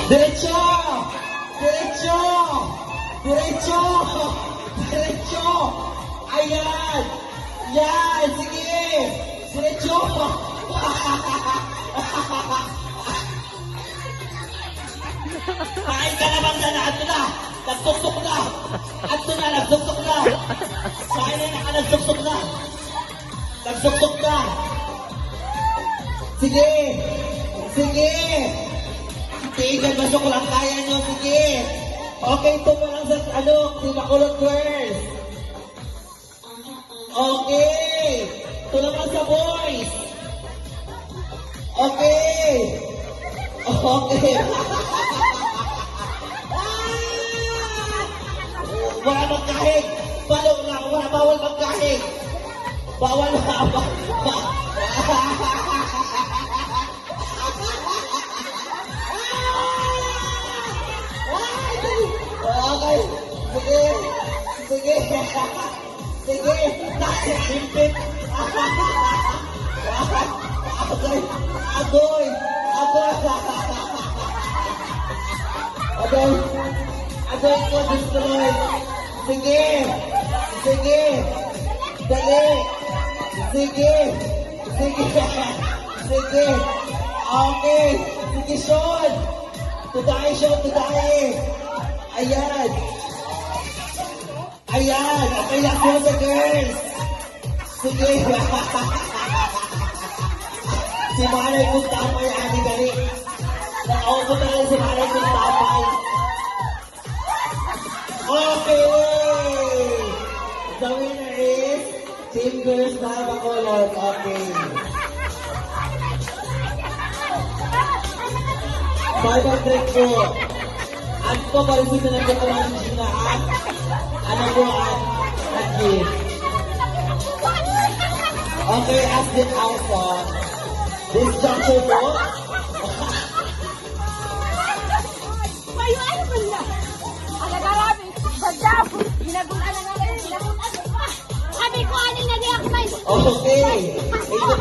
Diretso! Diretso! Diretso! Diretso! Ayan! Yan! Sige! Diretso! Kain ka naman na! Ato na! Nagsuksok na! Ato na! Nagsuksok na! Kain na ka! Nagsuksok na! Nagsuksok na! Sige! Sige! Tingnan, masok lang kaya nyo. Sige! Okay, ito mo lang sa si Makulot Girls. Okay! Ito naman sa boys. Okay! Okay! Wala magkahig! Bawal magkahig! Bawal Okay! Sige! Sige! Sige! Nakasimpit! Agoy! Agoy! Agoy! Agoy! Agoy ko, destroy! Sige! Sige! Dali! Sige! Sige! Sige! Okay! Sige, Sean! Tudae, Sean! Tudae! Ayan! Ayan! Okay lang po sa girls! Sige! Si Malay kong tapay, Ani Gali. Nakaupo talaga si Malay kong tapay. Okay! The winner is Team Girls na Bacolod. Okay. 500 po. At po, parisip na nagkita lang si Gina at ano po at gift. Okay, as the alpha, this juncture po. Mayo, ano ba niya? Ang nagarami, sadap, ginagulan na nga rin, ginagulan. Sabi ko, ano na niya, Okay. Ito